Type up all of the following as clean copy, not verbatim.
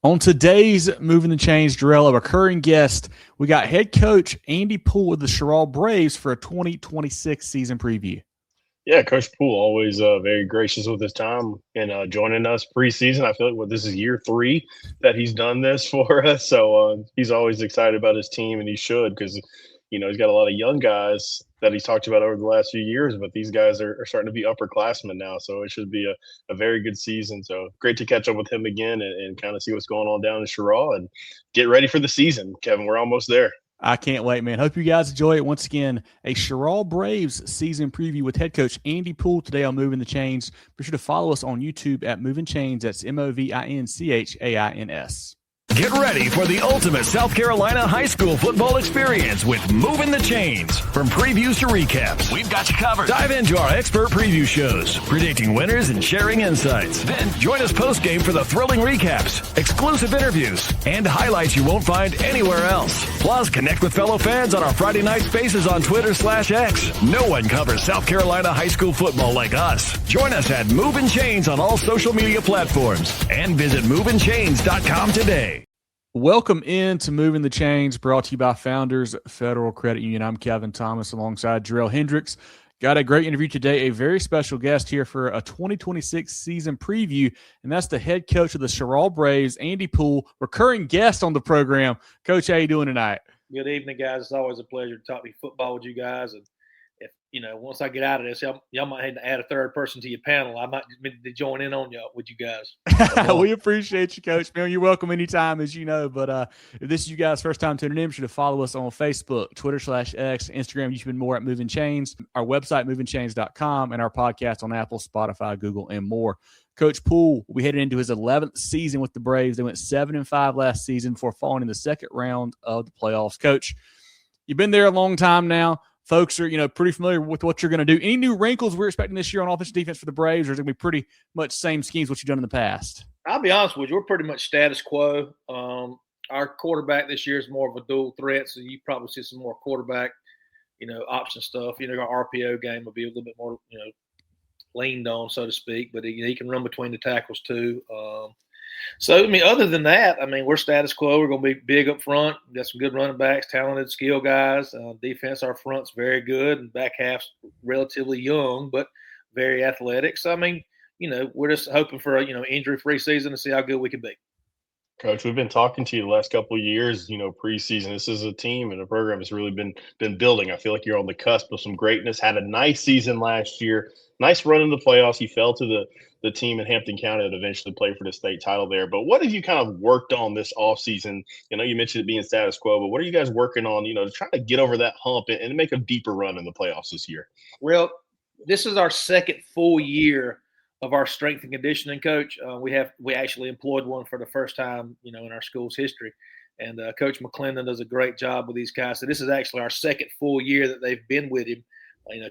On today's Moving the Chains, Jerel, a recurring guest, we got head coach Andy Poole of the Cheraw Braves for a 2026 season preview. Yeah, Coach Poole always very gracious with his time and joining us preseason. I feel like this is year three that he's done this for us, so he's always excited about his team, and he should because he's got a lot of young guys that he's talked about over the last few years, but these guys are starting to be upperclassmen now, so it should be a very good season. So great to catch up with him again and kind of see what's going on down in Cheraw and get ready for the season, Kevin. We're almost there. I can't wait, man. Hope you guys enjoy it. Once again, a Cheraw Braves season preview with head coach Andy Poole today on Moving the Chains. Be sure to follow us on YouTube at Movin Chains. That's MOVINCHAINS. Get ready for the ultimate South Carolina high school football experience with Movin The Chains. From previews to recaps, we've got you covered. Dive into our expert preview shows, predicting winners and sharing insights. Then join us post-game for the thrilling recaps, exclusive interviews, and highlights you won't find anywhere else. Plus, connect with fellow fans on our Friday night spaces on Twitter/X. No one covers South Carolina high school football like us. Join us at Movin Chains on all social media platforms and visit movinchains.com today. Welcome into Moving the Chains, brought to you by Founders Federal Credit Union. I'm Kevin Thomas alongside Jerel Hendricks. Got a great interview today, a very special guest here for a 2026 season preview, and that's the head coach of the Cheraw Braves, Andy Poole, recurring guest on the program. Coach, how you doing tonight? Good evening, guys. It's always a pleasure to talk football with you guys. And if once I get out of this, y'all might have to add a third person to your panel. I might need to join in on y'all with you guys. We appreciate you, Coach. Man, you're welcome anytime, as you know. But if this is you guys' first time tuning in, be sure to follow us on Facebook, Twitter/X, Instagram, YouTube, and more at Movin Chains, our website, movinchains.com, and our podcast on Apple, Spotify, Google, and more. Coach Poole, we headed into his 11th season with the Braves. They went 7-5 last season before falling in the second round of the playoffs. Coach, you've been there a long time now. Folks are, pretty familiar with what you're going to do. Any new wrinkles we're expecting this year on offense and defense for the Braves, or is it going to be pretty much same schemes what you've done in the past? I'll be honest with you, we're pretty much status quo. Our quarterback this year is more of a dual threat, so you probably see some more quarterback, option stuff. Our RPO game will be a little bit more, leaned on, so to speak, but he can run between the tackles too. Other than that, we're status quo. We're going to be big up front. We've got some good running backs, talented skill guys. Defense, our front's very good, and back half's relatively young, but very athletic. So, we're just hoping for a, injury-free season to see how good we can be. Coach, we've been talking to you the last couple of years, preseason. This is a team and a program that's really been building. I feel like you're on the cusp of some greatness. Had a nice season last year. Nice run in the playoffs. You fell to the team in Hampton County that eventually played for the state title there. But what have you kind of worked on this offseason? You mentioned it being status quo, but what are you guys working on, to try to get over that hump and make a deeper run in the playoffs this year? Well, this is our second full year of our strength and conditioning coach. We actually employed one for the first time, in our school's history. And Coach McClendon does a great job with these guys. So this is actually our second full year that they've been with him.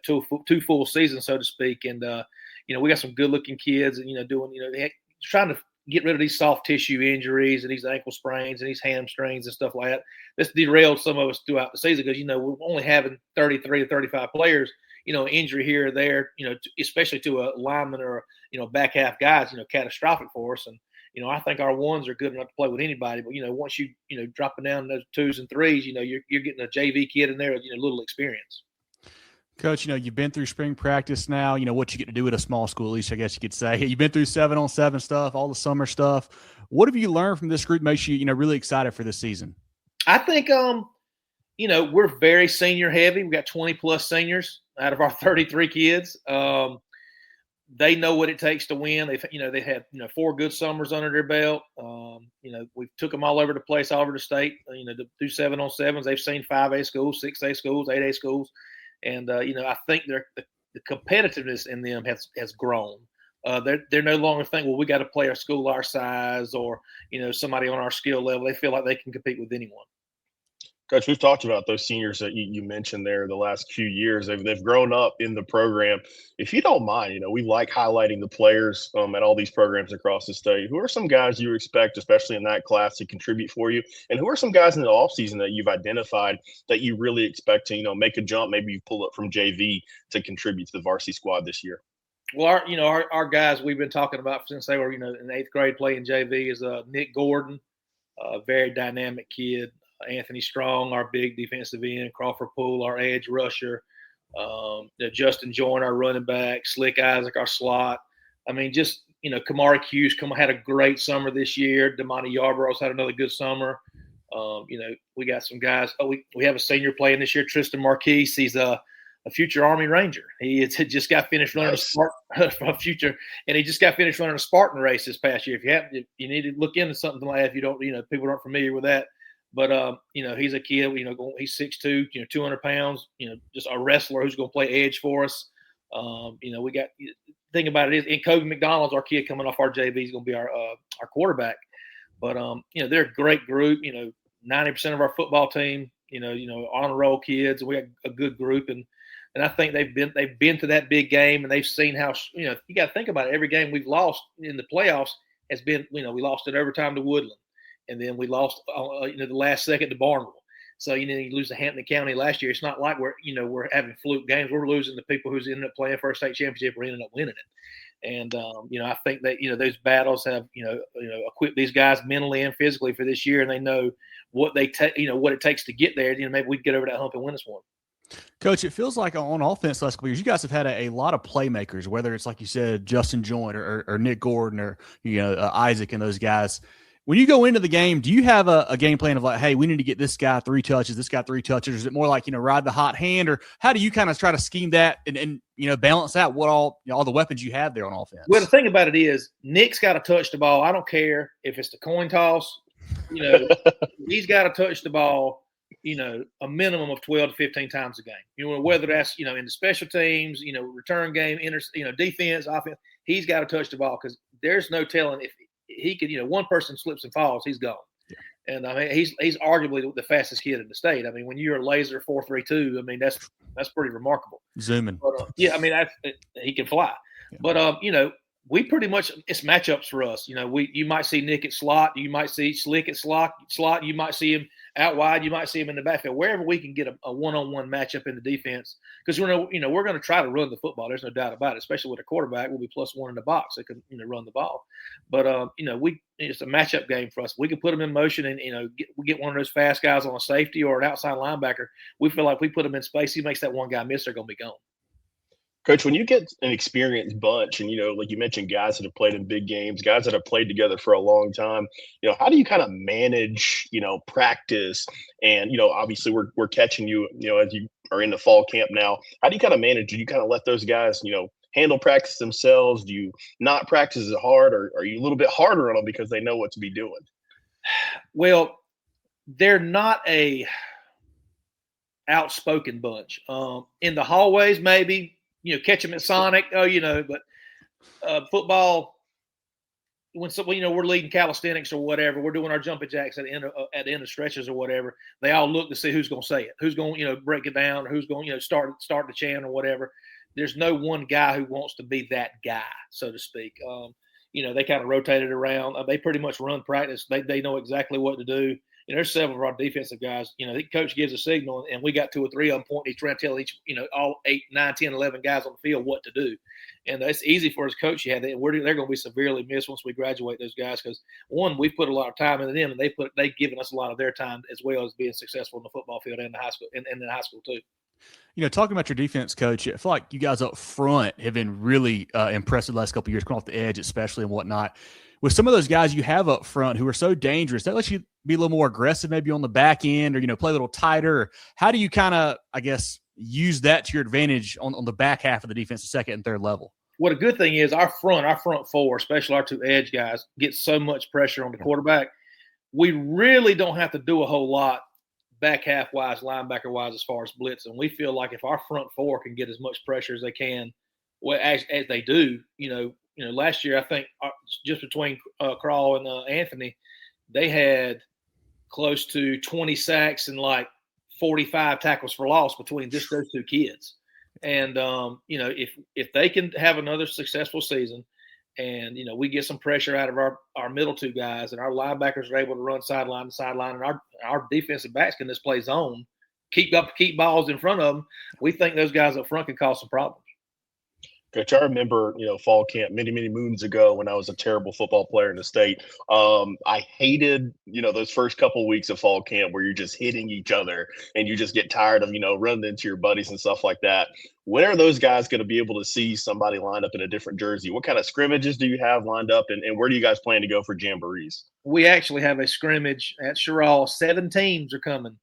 Two full seasons, so to speak. And, we got some good looking kids and, trying to get rid of these soft tissue injuries and these ankle sprains and these hamstrings and stuff like that. This derailed some of us throughout the season because, we're only having 33 to 35 players, injury here or there, especially to a lineman or, back half guys, catastrophic for us. And, I think our ones are good enough to play with anybody. But, once you, dropping down those twos and threes, you're getting a JV kid in there with, little experience. Coach, you've been through spring practice now, what you get to do at a small school, at least I guess you could say. You've been through 7-on-7 stuff, all the summer stuff. What have you learned from this group makes you, really excited for this season? I think, we're very senior heavy. We got 20-plus seniors out of our 33 kids. They know what it takes to win. They've had 4 good summers under their belt. We took them all over the place, all over the state, to do 7-on-7s. They've seen 5A schools, 6A schools, 8A schools. And, I think the competitiveness in them has grown. They're no longer thinking, well, we got to play a school our size or, somebody on our skill level. They feel like they can compete with anyone. Coach, we've talked about those seniors that you mentioned there the last few years. They've grown up in the program. If you don't mind, we like highlighting the players at all these programs across the state. Who are some guys you expect, especially in that class, to contribute for you? And who are some guys in the offseason that you've identified that you really expect to, make a jump, maybe you pull up from JV to contribute to the varsity squad this year? Well, our guys we've been talking about since they were, in 8th grade playing JV is Nick Gordon, a very dynamic kid. Anthony Strong, our big defensive end. Crawford Poole, our edge rusher. Justin Joyner, our running back. Slick Isaac, our slot. I mean, just, Kamari Hughes had a great summer this year. Damani Yarborough's had another good summer. We got some guys. We have a senior playing this year, Tristan Marquise. He's a future Army Ranger. He had just got finished running he just got finished running a Spartan race this past year. If you need to look into something like that, if you don't, people aren't familiar with that. But he's a kid. He's 6'2", 200 pounds. Just a wrestler who's going to play edge for us. We got thing about it is, and Kobe McDonald's our kid coming off our JV. He's going to be our quarterback. But they're a great group. 90% of our football team, on the roll kids. We got a good group, and I think they've been to that big game, and they've seen how you got to think about it. Every game we've lost in the playoffs has been we lost in overtime to Woodland, and then we lost the last second to Barnwell. So you lose to Hampton County last year. It's not like we're having fluke games. We're losing to people who's ended up playing for a state championship or ended up winning it. And I think that those battles have equipped these guys mentally and physically for this year, and they know what what it takes to get there. Maybe we can get over that hump and win this one. Coach, it feels like on offense last couple years, you guys have had a lot of playmakers, whether it's like you said, Justin Joyner or Nick Gordon or Isaac and those guys. When you go into the game, do you have a game plan of like, hey, we need to get this guy 3 touches, this guy 3 touches? Or is it more like, ride the hot hand? Or how do you kind of try to scheme that and balance out what all the weapons you have there on offense? Well, the thing about it is Nick's got to touch the ball. I don't care if it's the coin toss. He's got to touch the ball, a minimum of 12 to 15 times a game. Whether that's, in the special teams, return game, defense, offense, he's got to touch the ball because there's no telling if he could, one person slips and falls, he's gone. Yeah. And I mean, he's arguably the fastest kid in the state. I mean, when you're a laser 4.32, I mean, that's pretty remarkable. Zooming. But, I mean, he can fly. Yeah. But, we pretty much it's matchups for us. You might see Nick at slot, you might see Slick at slot, you might see him out wide, you might see him in the backfield, wherever we can get a one-on-one matchup in the defense. Because we're going to try to run the football. There's no doubt about it. Especially with a quarterback, we'll be +1 in the box. They can run the ball. But it's a matchup game for us. We can put them in motion, and we get one of those fast guys on a safety or an outside linebacker. We feel like we put him in space. He makes that one guy miss. They're going to be gone. Coach, when you get an experienced bunch and, like you mentioned, guys that have played in big games, guys that have played together for a long time, how do you kind of manage, practice? And, obviously we're catching you, as you are in the fall camp now. How do you kind of manage? Do you kind of let those guys, handle practice themselves? Do you not practice as hard, or are you a little bit harder on them because they know what to be doing? Well, they're not a outspoken bunch. In the hallways, maybe. Catch them at Sonic, but football, when we're leading calisthenics or whatever, we're doing our jumping jacks at the end of stretches or whatever, they all look to see who's going to say it, who's going to break it down, or who's going to start the chant or whatever. There's no one guy who wants to be that guy, so to speak. They kind of rotate it around. They pretty much run practice. They know exactly what to do. There's several of our defensive guys, the coach gives a signal, and we got 2 or 3 of them pointing. He's trying to tell each, all 8, 9, 10, 11 guys on the field what to do. And it's easy for his coach. They're going to be severely missed once we graduate those guys because, one, we put a lot of time into them, and they've given us a lot of their time as well as being successful in the football field and the high school, and in high school too. Talking about your defense, Coach, I feel like you guys up front have been really impressive the last couple of years, coming off the edge especially and whatnot. With some of those guys you have up front who are so dangerous, that lets you be a little more aggressive maybe on the back end or, play a little tighter. How do you kind of, I guess, use that to your advantage on the back half of the defense, the second and third level? What a good thing is our front 4, especially our 2 edge guys, get so much pressure on the quarterback. We really don't have to do a whole lot back half wise, linebacker wise, as far as blitz. And we feel like if our front 4 can get as much pressure as they can, well, as they do, last year, I think just between Cheraw and Anthony, they had close to 20 sacks and like 45 tackles for loss between just those 2 kids. And, if they can have another successful season and, we get some pressure out of our middle 2 guys and our linebackers are able to run sideline to sideline and our defensive backs can just play zone, keep balls in front of them, we think those guys up front can cause some problems. Coach, I remember, fall camp many, many moons ago when I was a terrible football player in the state. I hated, those first couple weeks of fall camp where you're just hitting each other and you just get tired of, running into your buddies and stuff like that. When are those guys going to be able to see somebody lined up in a different jersey? What kind of scrimmages do you have lined up, and where do you guys plan to go for jamborees? We actually have a scrimmage at Cheraw. 7 teams are coming,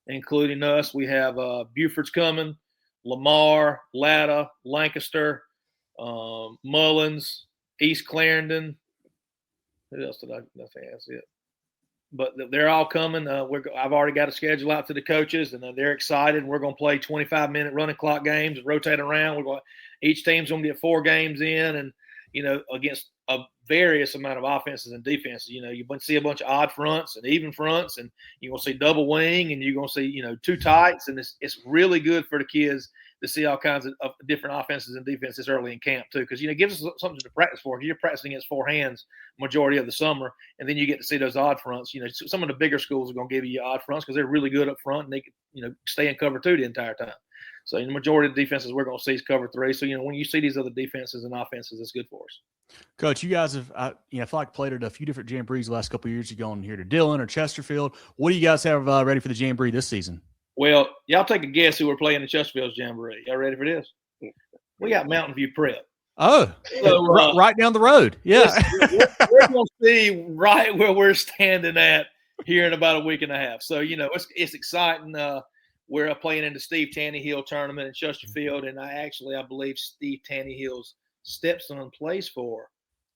including us. We have Buford's coming, Lamar, Latta, Lancaster, Mullins, East Clarendon. Who else did I say? That's it. But they're all coming. I've already got a schedule out to the coaches, and they're excited. We're going to play 25-minute running clock games and rotate around. Each team's going to get 4 games in, and against a various amount of offenses and defenses. You're going to see a bunch of odd fronts and even fronts, and you're going to see double wing, and you're going to see 2 tights, and it's really good for the kids to see all kinds of different offenses and defenses early in camp too, because it gives us something to practice for. You're practicing against 4 hands majority of the summer, and then you get to see those odd fronts. Some of the bigger schools are going to give you odd fronts because they're really good up front and they can stay in cover 2 the entire time. So the majority of the defenses we're going to see is cover 3. So when you see these other defenses and offenses, it's good for us. Coach, you guys have I feel like played at a few different jamborees the last couple of years. You've gone here to Dillon or Chesterfield. What do you guys have ready for the jamboree this season? Well, y'all take a guess who we're playing in Chesterfield's jamboree. Y'all ready for this? We got Mountain View Prep. Oh, so, right down the road. Yeah. We're going to see right where we're standing at here in about a week and a half. So, it's exciting. We're playing in the Steve Tannehill tournament in Chesterfield, and I believe Steve Tannehill's stepson plays for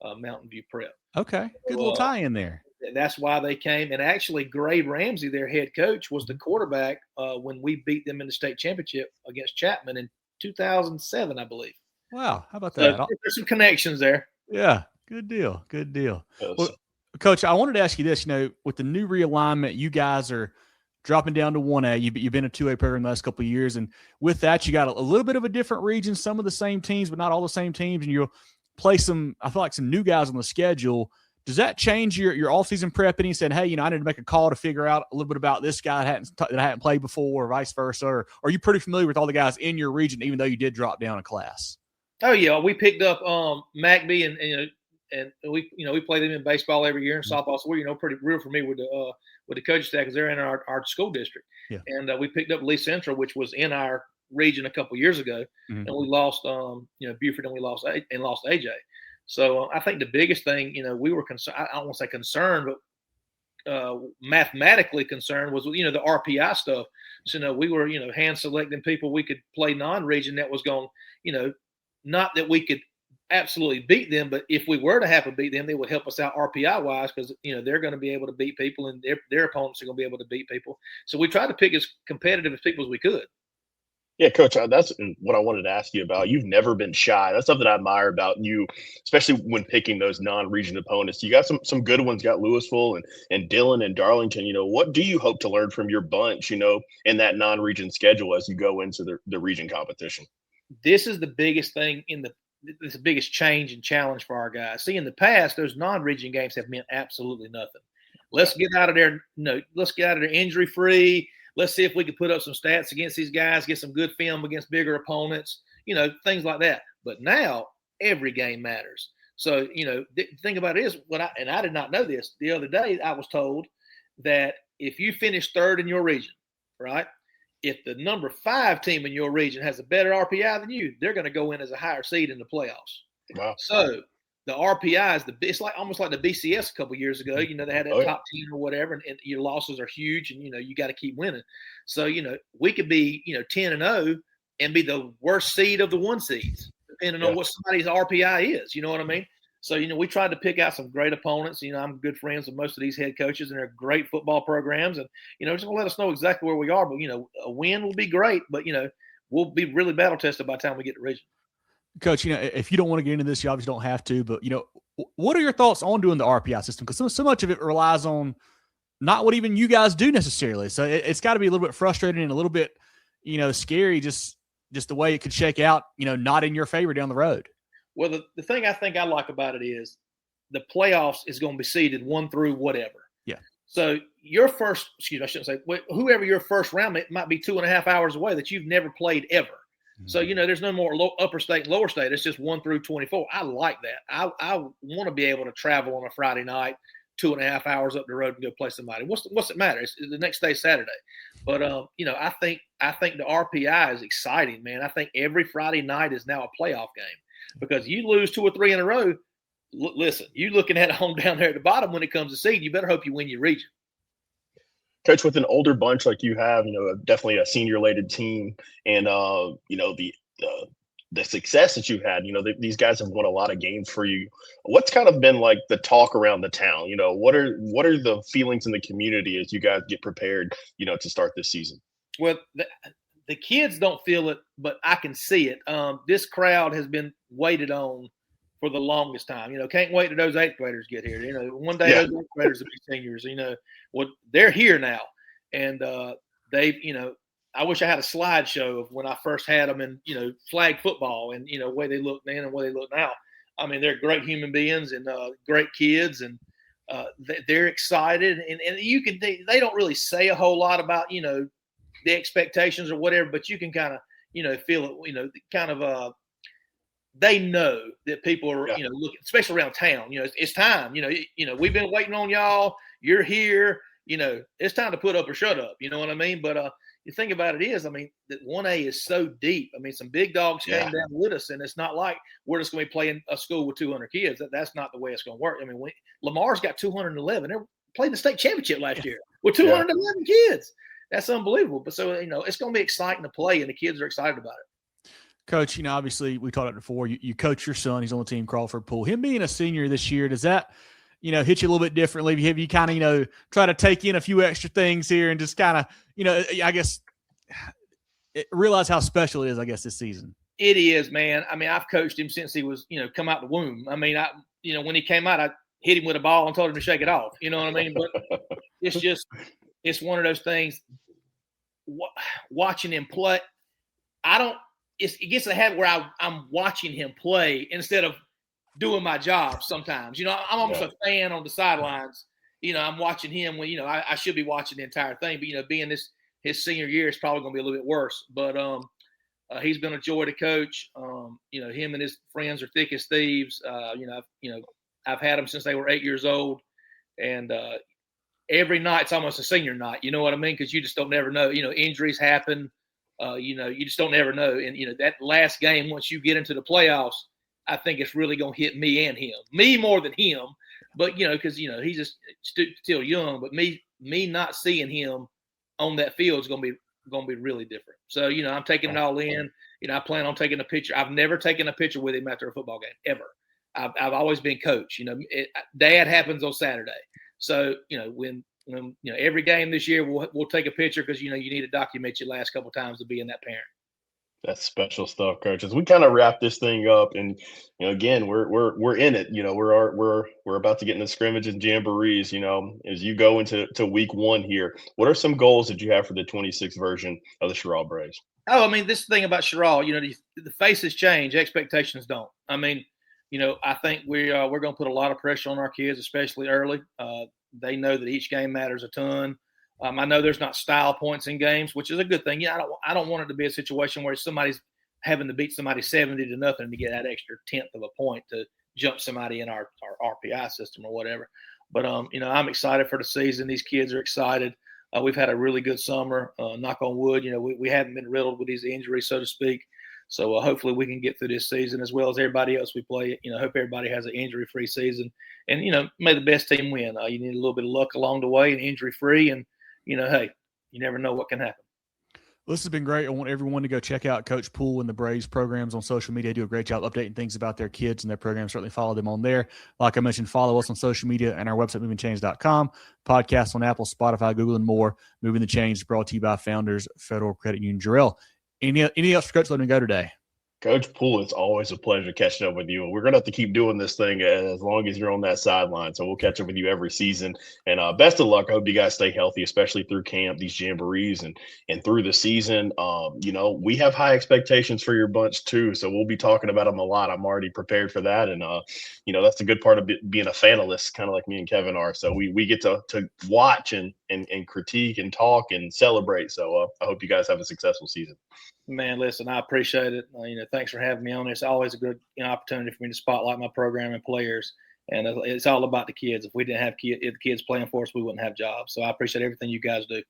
Mountain View Prep. Okay. Good little tie in there. That's why they came. And actually, Gray Ramsey, their head coach, was the quarterback when we beat them in the state championship against Chapman in 2007, I believe. Wow. How about that? So there's some connections there. Yeah. Good deal. Good deal. Well, Coach, I wanted to ask you this. With the new realignment, you guys are dropping down to 1A. You've been a 2A program the last couple of years. And with that, you got a little bit of a different region, some of the same teams, but not all the same teams. And you'll play some new guys on the schedule. Does that change your off-season prep? And he said, hey, I need to make a call to figure out a little bit about this guy that I hadn't played before, or vice versa. Or are you pretty familiar with all the guys in your region, even though you did drop down a class? Oh yeah, we picked up McBee and we play them in baseball every year and softball. So we're pretty real familiar with the coaching staff because they're in our school district. Yeah. And we picked up Lee Central, which was in our region a couple years ago, and we lost Buford and we lost AJ. So I think the biggest thing, we were concerned. I don't want to say concerned, but mathematically concerned was, the RPI stuff. So we were, hand selecting people we could play non-region that was going, not that we could absolutely beat them, but if we were to have to beat them, they would help us out RPI wise because they're going to be able to beat people and their opponents are going to be able to beat people. So we tried to pick as competitive as people as we could. Yeah, Coach, that's what I wanted to ask you about. You've never been shy. That's something I admire about you, especially when picking those non-region opponents. You got some good ones. You got Louisville and Dillon and Darlington. What do you hope to learn from your bunch, in that non-region schedule as you go into the region competition? This is the biggest thing it's the biggest change and challenge for our guys. See, in the past, those non-region games have meant absolutely nothing. Let's get out of there. Let's get out of there injury-free. Let's see if we can put up some stats against these guys, get some good film against bigger opponents, things like that. But now every game matters. So, the thing about it is I did not know this. The other day I was told that if you finish third in your region, right, if the number 5 team in your region has a better RPI than you, they're going to go in as a higher seed in the playoffs. Wow. So the RPI is it's almost like the BCS a couple of years ago. They had that top 10 or whatever, and your losses are huge, and you got to keep winning. So we could be 10-0 and be the worst seed of the 1 seeds, depending on what somebody's RPI is. You know what I mean? So we tried to pick out some great opponents. I'm good friends with most of these head coaches, and they're great football programs, and just gonna let us know exactly where we are. But a win will be great, but we'll be really battle tested by the time we get to region. Coach, if you don't want to get into this, you obviously don't have to, but, what are your thoughts on doing the RPI system? Because so much of it relies on not what even you guys do necessarily. So it's got to be a little bit frustrating and a little bit, scary, just the way it could shake out, not in your favor down the road. Well, the thing I think I like about it is the playoffs is going to be seeded 1 through whatever. Yeah. So I shouldn't say, whoever your first round might be 2.5 hours away that you've never played ever. So, there's no more upper state and lower state. It's just 1 through 24. I like that. I want to be able to travel on a Friday night, 2.5 hours up the road and go play somebody. What's it matter? It's the next day, Saturday. But, I think the RPI is exciting, man. I think every Friday night is now a playoff game because you lose 2 or 3 in a row. Listen, you looking at home down there at the bottom when it comes to seed, you better hope you win your region. Coach, with an older bunch like you have, definitely a senior-laden team, and the success that you've had, these guys have won a lot of games for you. What's kind of been like the talk around the town? What are the feelings in the community as you guys get prepared, to start this season? Well, the kids don't feel it, but I can see it. This crowd has been waited on for the longest time. Can't wait till those 8th graders get here. One day those 8th graders will be seniors. They're here now, and they've. I wish I had a slideshow of when I first had them in flag football and the way they look then and the way they look now. I mean, they're great human beings and great kids, and they're excited. And you can they don't really say a whole lot about the expectations or whatever, but you can kind of feel it. Kind of they know that people are looking, especially around town. It's time. We've been waiting on y'all. You're here. It's time to put up or shut up. You know what I mean? But you think about it is, that 1A is so deep. Some big dogs came down with us, and it's not like we're just going to be playing a school with 200 kids. That's not the way it's going to work. Lamar's got 211. They played the state championship last year with 211 kids. That's unbelievable. But so, it's going to be exciting to play, and the kids are excited about it. Coach, obviously we talked about it before. You coach your son. He's on the team, Crawford Poole. Him being a senior this year, does that – hit you a little bit differently? Have you kind of, try to take in a few extra things here and just kind of, I guess, realize how special it is, I guess, this season? It is, man. I've coached him since he was, come out the womb. When he came out, I hit him with a ball and told him to shake it off. You know what I mean? But it's one of those things, watching him play. It gets a habit where I'm watching him play instead of doing my job sometimes. I'm almost a fan on the sidelines. I'm watching him when, I should be watching the entire thing. But, being his senior year is probably going to be a little bit worse. But he's been a joy to coach. Him and his friends are thick as thieves. I've had them since they were 8 years old. And every night's almost a senior night. You know what I mean? Because you just don't never know. Injuries happen. You just don't never know. And, that last game, once you get into the playoffs, I think it's really going to hit me and him. Me more than him, but because he's just still young. But me not seeing him on that field is going to be really different. So I'm taking it all in. I plan on taking a picture. I've never taken a picture with him after a football game ever. I've always been coach. Dad happens on Saturday. So when every game this year we'll take a picture because you need to document your last couple times to be in that parent. That's special stuff, Coach. As we kind of wrap this thing up, and again, we're in it. We're about to get into scrimmages and jamborees. As you go into week 1 here, what are some goals that you have for the 26th version of the Cheraw Braves? Oh, this thing about Jerel, the faces change, expectations don't. I think we're going to put a lot of pressure on our kids, especially early. They know that each game matters a ton. I know there's not style points in games, which is a good thing. I don't want it to be a situation where somebody's having to beat somebody 70-0 to get that extra 10th of a point to jump somebody in our RPI system or whatever. But I'm excited for the season. These kids are excited. We've had a really good summer. Knock on wood. We haven't been riddled with these injuries, so to speak. So hopefully we can get through this season as well as everybody else we play. Hope everybody has an injury-free season, and may the best team win. You need a little bit of luck along the way and injury-free, and hey, you never know what can happen. Well, this has been great. I want everyone to go check out Coach Poole and the Braves programs on social media. They do a great job updating things about their kids and their programs. Certainly follow them on there. Like I mentioned, follow us on social media and our website, movingthechains.com. Podcasts on Apple, Spotify, Google, and more. Moving the Chains brought to you by Founders Federal Credit Union. Jerel, any else for Coach letting me go today? Coach Poole, it's always a pleasure catching up with you. And we're going to have to keep doing this thing as long as you're on that sideline. So we'll catch up with you every season. And best of luck. I hope you guys stay healthy, especially through camp, these jamborees, and through the season. We have high expectations for your bunch too. So we'll be talking about them a lot. I'm already prepared for that. And, that's the good part of being a fanalist, kind of like me and Kevin are. So we get to watch and critique and talk and celebrate. So I hope you guys have a successful season. Man, listen, I appreciate it. Thanks for having me on. It's always a good opportunity for me to spotlight my program and players. And it's all about the kids. If we didn't have the kids playing for us, we wouldn't have jobs. So I appreciate everything you guys do.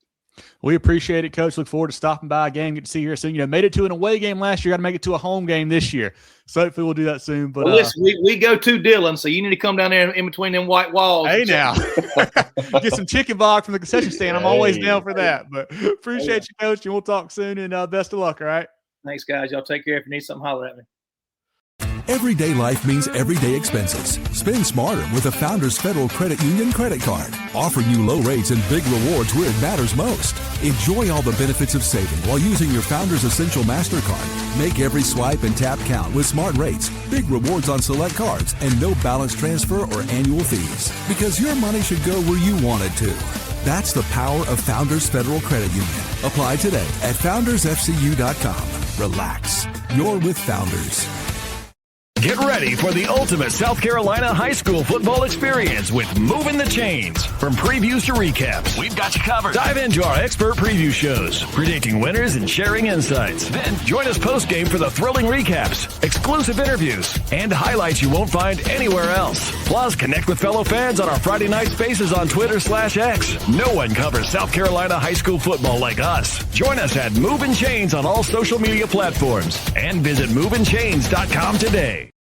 We appreciate it, Coach. Look forward to stopping by a game. Get to see you here soon. Made it to an away game last year. Got to make it to a home game this year. So hopefully we'll do that soon. But listen, we go to Dillon, so you need to come down there in between them white walls. Hey, now. Get some chicken bog from the concession stand. I'm always down for that. But appreciate you, Coach, and we'll talk soon. And best of luck, all right? Thanks, guys. Y'all take care. If you need something, holler at me. Everyday life means everyday expenses. Spend smarter with a Founders Federal Credit Union credit card, offering you low rates and big rewards where it matters most. Enjoy all the benefits of saving while using your Founders Essential MasterCard. Make every swipe and tap count with smart rates, big rewards on select cards, and no balance transfer or annual fees. Because your money should go where you want it to. That's the power of Founders Federal Credit Union. Apply today at foundersfcu.com. Relax. You're with Founders. Get ready for the ultimate South Carolina high school football experience with Movin The Chains. From previews to recaps, we've got you covered. Dive into our expert preview shows, predicting winners and sharing insights. Then join us post-game for the thrilling recaps, exclusive interviews, and highlights you won't find anywhere else. Plus, connect with fellow fans on our Friday night spaces on Twitter/X. No one covers South Carolina high school football like us. Join us at Movin Chains on all social media platforms and visit movinchains.com today.